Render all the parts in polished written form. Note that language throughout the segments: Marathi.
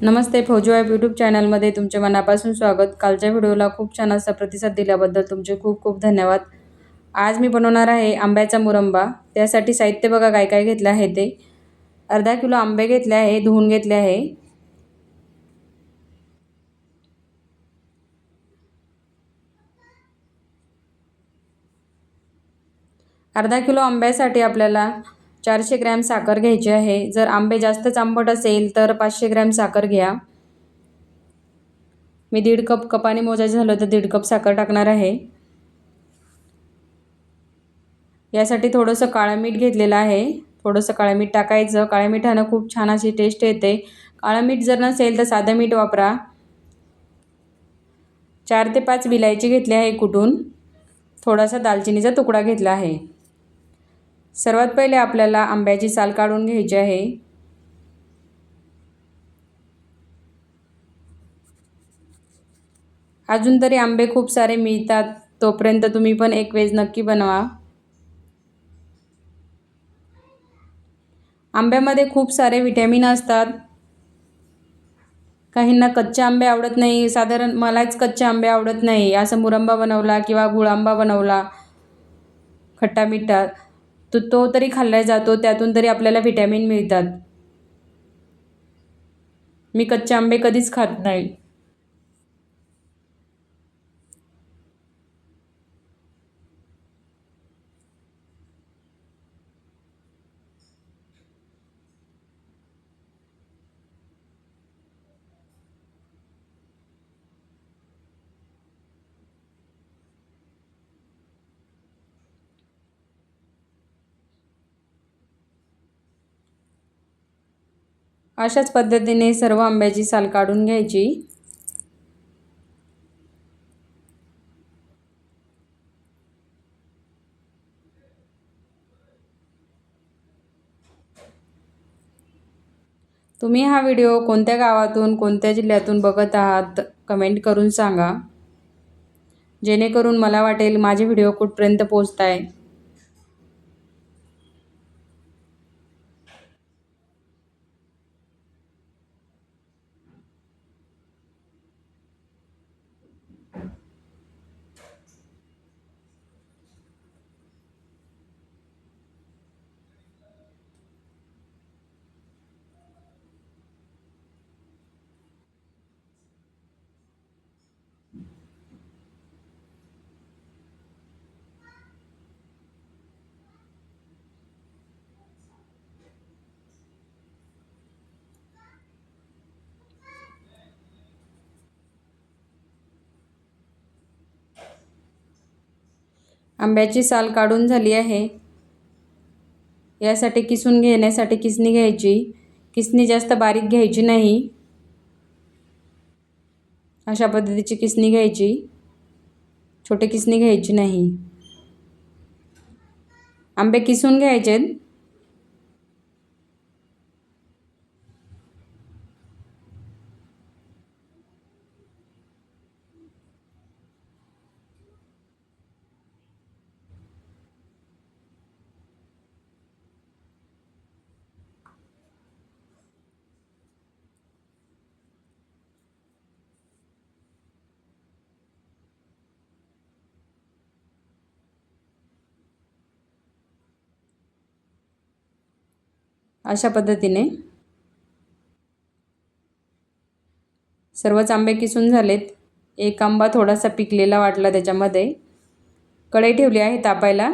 नमस्ते फौजी वाईफ यूट्यूब चॅनलमध्ये तुमचे मनापासून स्वागत। कालच्या व्हिडिओला खूप छान असा प्रतिसाद दिल्याबद्दल तुमचे खूप खूप धन्यवाद। आज मी बनवणार आहे आंब्याचा मुरंबा। त्यासाठी साहित्य बघा काय काय घेतले आहे ते। अर्धा किलो आंबे घेतले आहे, धुवून घेतले आहे। अर्धा किलो आंब्यासाठी आपल्याला 400 ग्रॅम साखर घ्यायची आहे। जर आंबे जास्तच आंबट असेल तर 500 ग्रॅम साखर घ्या। मी 1.5 कप कपाने मोजायचं झालं तर 1.5 कप साखर टाकणार आहे। यासाठी थोडंसं काळं मीठ घेतलेलं आहे। थोडंसं काळं मीठ टाकायचं। काळ्या मिठानं खूप छान अशी टेस्ट येते। काळं मीठ जर नसेल तर साधं मीठ वापरा। 4 ते 5 विलायची घेतली आहे कुटून। थोडासा दालचिनीचा तुकडा घेतला आहे। सर्वात पहिले आपल्याला आंब्याची साल काढून घ्यायची आहे। अजून तरी आंबे खूप सारे मिळतात, तोपर्यंत तुम्ही पण एक वेळेस नक्की बनवा। आंब्यामध्ये खूप सारे विटॅमिन असतात। काहींना कच्चे आंबे आवडत नाही, साधारण मलाच कच्चे आंबे आवडत नाही। असं मुरंबा बनवला किंवा गुळ आंबा बनवला खट्टा मिठा तो तरी खाल्ला जातो, त्यातून तरी आपल्याला विटॅमिन मिळतात। मी कच्चे आंबे कधीच खात नाही। अशाच पद्धतीने सर्व आंब्याची साल काढून घ्यायची। तुम्ही हा व्हिडिओ कोणत्या गावातून कोणत्या जिल्ह्यातून बघत आहात कमेंट करून सांगा, जेणेकरून मला वाटेल माझे व्हिडिओ कुठपर्यंत पोहोचताय। आंब्याची साल काढून झाली आहे। यासाठी किसून घेण्यासाठी किसणी घ्यायची। किसणी जास्त बारीक घ्यायची नाही, अशा पद्धतीची किसणी घ्यायची, छोटी किसणी घ्यायची नाही। आंबे किसून घ्यायचे। अशा पद्धतीने सर्वच आंबे किसून झालेत। एक आंबा थोडासा पिकलेला वाटला, त्याच्यामध्ये कढई ठेवली आहे तापायला।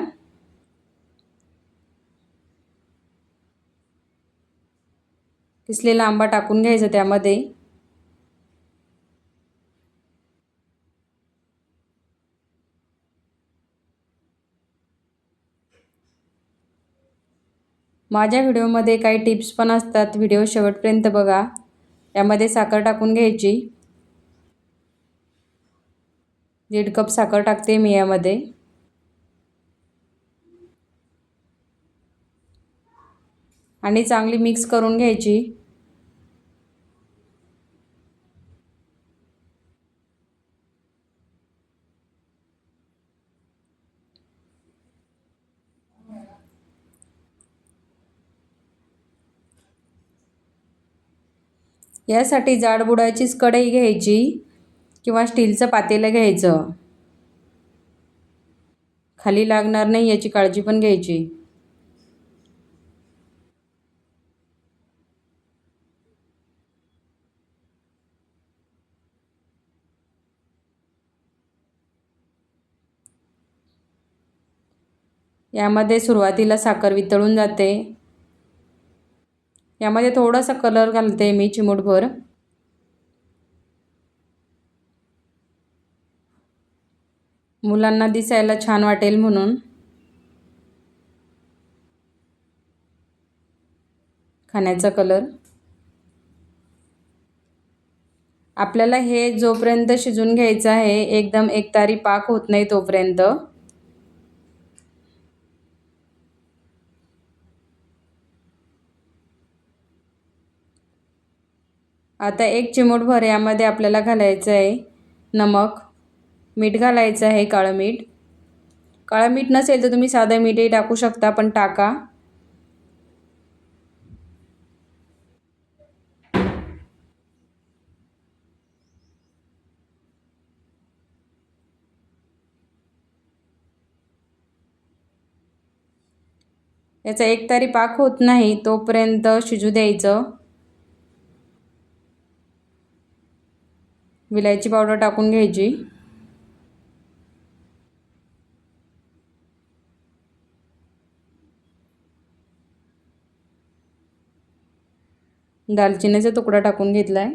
किसलेला आंबा टाकून घ्यायचा त्यामध्ये। माझ्या व्हिडिओमध्ये काही टिप्स पण असतात, व्हिडिओ शेवटपर्यंत बघा। यामध्ये साखर टाकून घ्यायची। 1.5 कप साखर टाकते मी यामध्ये। आणि चांगली मिक्स करून घ्यायची। यासाठी जाड बुडाचीच कढई घ्यायची किंवा स्टीलचं पातेलं घ्यायचं. खाली लागणार नाही याची काळजी पण घ्यायची. यामध्ये सुरुवातीला साखर वितळून जाते. यामध्ये थोडासा कलर घालते मी, चिमूटभर. मुलांना दिसायला छान वाटेल म्हणून. खाण्याचा कलर. आपल्याला हे जोपर्यंत शिजून घ्यायचं आहे, एकदम एकतारी पाक होत नाही तोपर्यंत. आता एक चिमूटभर यामध्ये आपल्याला घालायचं आहे नमक. मीठ घालायचं आहे, काळं मीठ. काळं मीठ नसेल तर तुम्ही साधं मीठही टाकू शकता, पण टाका. याचा एकतारी पाक होत नाही तोपर्यंत शिजू द्यायचं. विलायची पावडर टाकून घ्यायची. दालचिनीचा तुकडा टाकून घेतलाय.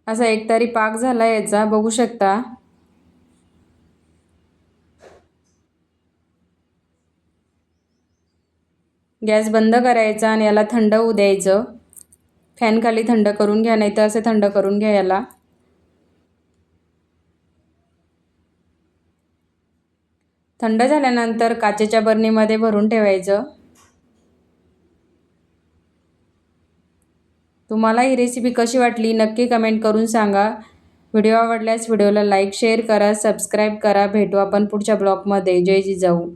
असा एकतारी पाक झाला याचा, बघू शकता. गॅस बंद करायचा आणि याला थंड होऊ द्यायचं. फॅन खाली थंड करून घ्या, नाही तर असे थंड करून घ्या याला. थंड झाल्यानंतर काचेच्या बरणीमध्ये भरून ठेवायचं. तुम्हाला ही रेसिपी कशी वाटली नक्की कमेंट करून सांगा. व्हिडिओ आवडल्यास व्हिडिओला लाईक, शेअर करा, सबस्क्राईब करा. भेटू आपण पुढच्या ब्लॉगमध्ये. जय जिजाऊ.